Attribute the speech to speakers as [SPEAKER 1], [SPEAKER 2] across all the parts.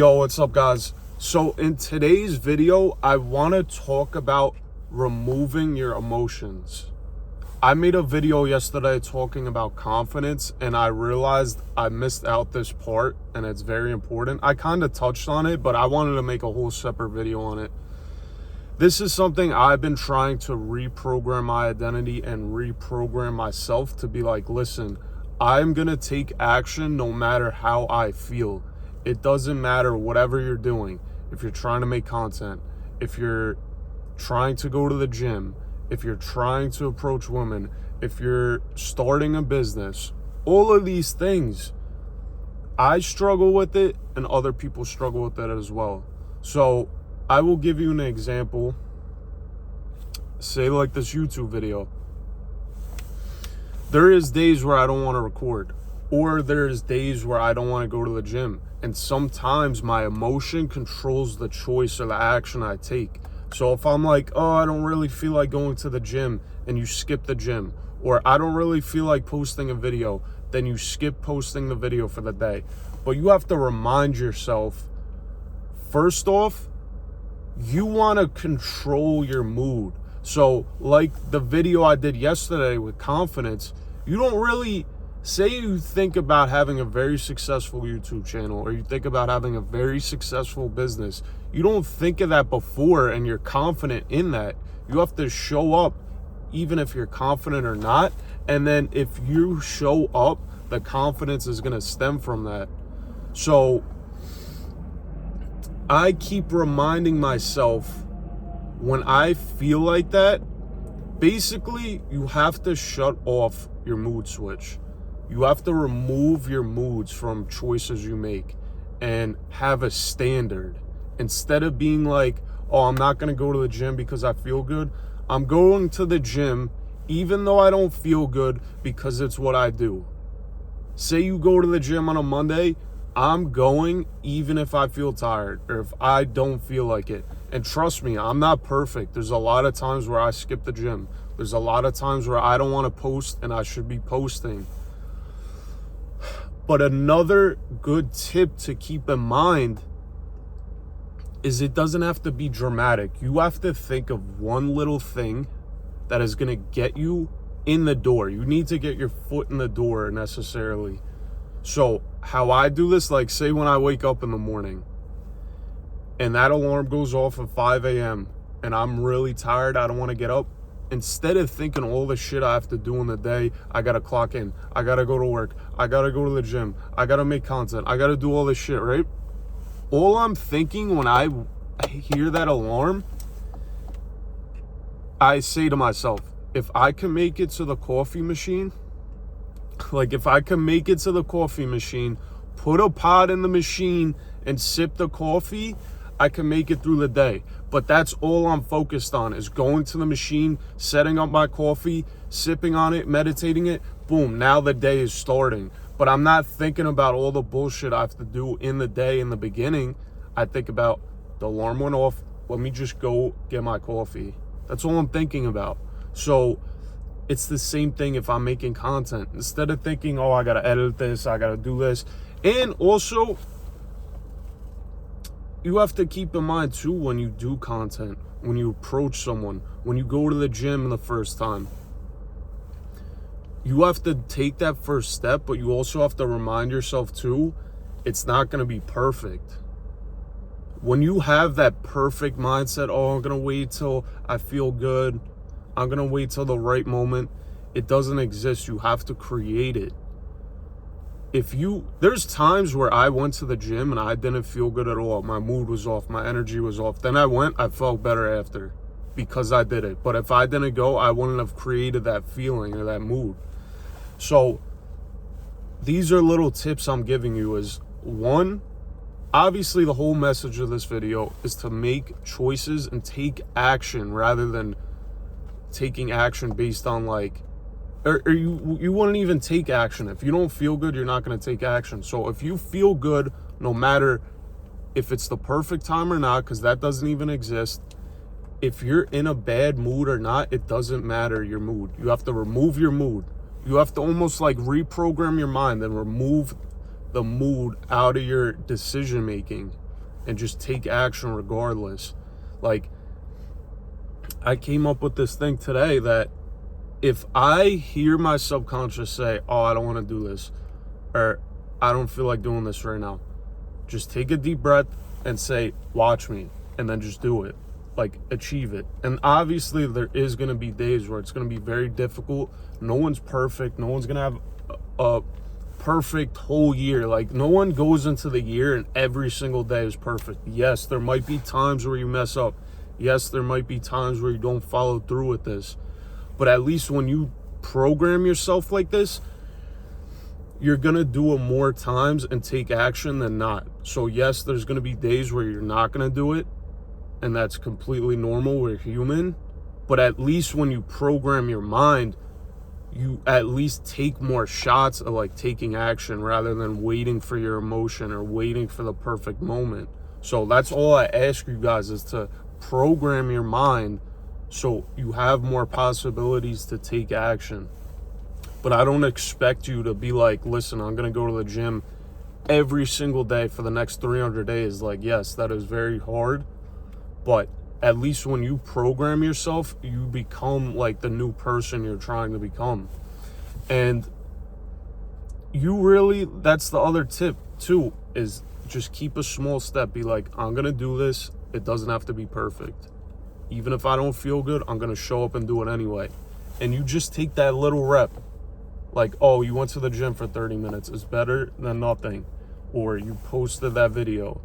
[SPEAKER 1] Yo, what's up, guys? So in today's video, I want to talk about removing your emotions. I made a video yesterday talking about confidence, and I realized I missed out this part, and it's very important. I kind of touched on it, but I wanted to make a whole separate video on it. This is something I've been trying to reprogram my identity and reprogram myself to be like, listen, I'm going to take action no matter how I feel. It doesn't matter whatever you're doing. If you're trying to make content, if you're trying to go to the gym, if you're trying to approach women, if you're starting a business, all of these things, I struggle with it and other people struggle with it as well. So I will give you an example. Say like this YouTube video. There is days where I don't want to record, or there's days where I don't want to go to the gym. And sometimes my emotion controls the choice or the action I take. So if I'm like, oh, I don't really feel like going to the gym, and you skip the gym, or I don't really feel like posting a video, then you skip posting the video for the day. But you have to remind yourself, first off, you want to control your mood. So like the video I did yesterday with confidence, you don't really say you think about having a very successful YouTube channel, or you think about having a very successful business. You don't think of that before and you're confident in that. You have to show up even if you're confident or not. And then if you show up, the confidence is going to stem from that. So I keep reminding myself when I feel like that, basically you have to shut off your mood switch. You have to remove your moods from choices you make and have a standard. Instead of being like, oh, I'm not going to go to the gym because I feel good. I'm going to the gym even though I don't feel good because it's what I do. Say you go to the gym on a Monday, I'm going even if I feel tired or if I don't feel like it. And trust me, I'm not perfect. There's a lot of times where I skip the gym. There's a lot of times where I don't want to post and I should be posting. But another good tip to keep in mind is it doesn't have to be dramatic. You have to think of one little thing that is going to get you in the door. You need to get your foot in the door necessarily. So how I do this, like say when I wake up in the morning and that alarm goes off at 5 a.m. and I'm really tired, I don't want to get up. Instead of thinking all the shit I have to do in the day, I got to clock in, I got to go to work, I got to go to the gym, I got to make content, I got to do all this shit, right? All I'm thinking when I hear that alarm, I say to myself, if I can make it to the coffee machine, like if I can make it to the coffee machine, put a pot in the machine and sip the coffee, I can make it through the day. But that's all I'm focused on, is going to the machine, setting up my coffee, sipping on it, meditating it. Boom, now the day is starting. But I'm not thinking about all the bullshit I have to do in the day in the beginning. I think about the alarm went off, let me just go get my coffee. That's all I'm thinking about. So it's the same thing if I'm making content. Instead of thinking, oh, I gotta edit this, I gotta do this. And also, you have to keep in mind too, when you do content, when you approach someone, when you go to the gym the first time, you have to take that first step, but you also have to remind yourself too, it's not going to be perfect. When you have that perfect mindset, oh, I'm going to wait till I feel good, I'm going to wait till the right moment, it doesn't exist. You have to create it. There's times where I went to the gym and I didn't feel good at all. My mood was off, my energy was off. Then I went, I felt better after because I did it. But if I didn't go, I wouldn't have created that feeling or that mood. So these are little tips I'm giving you. Is one, obviously the whole message of this video is to make choices and take action rather than taking action based on like, or you wouldn't even take action. If you don't feel good, you're not going to take action. So if you feel good, no matter if it's the perfect time or not, because that doesn't even exist, if you're in a bad mood or not, it doesn't matter your mood. You have to remove your mood. You have to almost like reprogram your mind and remove the mood out of your decision making. and just take action regardless. Like, I came up with this thing today that if I hear my subconscious say, oh, I don't want to do this, or I don't feel like doing this right now, just take a deep breath and say, watch me, and then just do it. Like, achieve it. And obviously there is going to be days where it's going to be very difficult. No one's perfect. No one's going to have a perfect whole year. Like, no one goes into the year and every single day is perfect. Yes, there might be times where you mess up. Yes, there might be times where you don't follow through with this. But at least when you program yourself like this, you're going to do it more times and take action than not. So yes, there's going to be days where you're not going to do it, and that's completely normal. We're human. But at least when you program your mind, you at least take more shots of like taking action rather than waiting for your emotion or waiting for the perfect moment. So that's all I ask you guys, is to program your mind so you have more possibilities to take action. But I don't expect you to be like, listen, I'm going to go to the gym every single day for the next 300 days. Like, yes, that is very hard. But at least when you program yourself, you become like the new person you're trying to become. And you really, that's the other tip too, is just keep a small step. Be like, I'm going to do this. It doesn't have to be perfect. Even if I don't feel good, I'm going to show up and do it anyway. And you just take that little rep. Like, oh, you went to the gym for 30 minutes. It's better than nothing. Or you posted that video.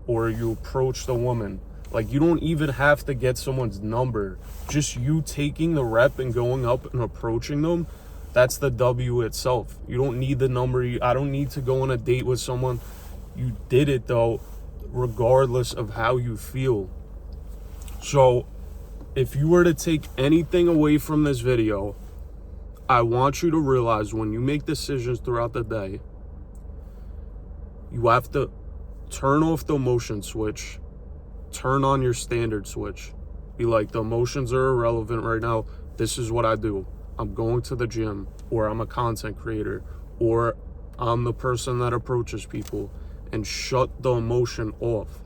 [SPEAKER 1] Or you approached a woman. Like, you don't even have to get someone's number. Just you taking the rep and going up and approaching them, that's the W itself. You don't need the number. I don't need to go on a date with someone. You did it, though, regardless of how you feel. So, if you were to take anything away from this video, I want you to realize when you make decisions throughout the day, you have to turn off the emotion switch, turn on your standard switch. Be like, the emotions are irrelevant right now. This is what I do. I'm going to the gym, or I'm a content creator, or I'm the person that approaches people, and shut the emotion off.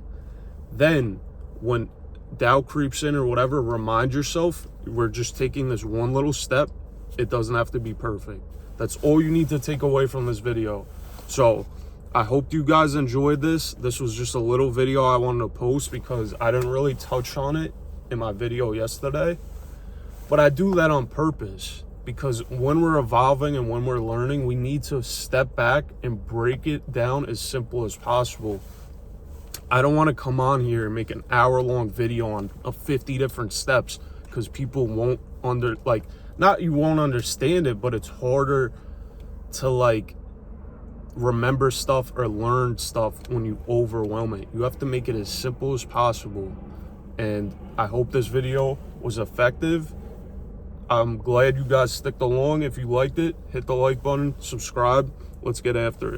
[SPEAKER 1] Then when doubt creeps in or whatever, remind yourself, we're just taking this one little step. It doesn't have to be perfect. That's all you need to take away from this video. So I hope you guys enjoyed this. This was just a little video I wanted to post because I didn't really touch on it in my video yesterday. But I do that on purpose, because when we're evolving and when we're learning, we need to step back and break it down as simple as possible. I don't want to come on here and make an hour-long video on 50 different steps, because people won't not you won't understand it, but it's harder to like remember stuff or learn stuff when you overwhelm it. You have to make it as simple as possible. And I hope this video was effective. I'm glad you guys sticked along. If you liked it, hit the like button, subscribe. Let's get after it.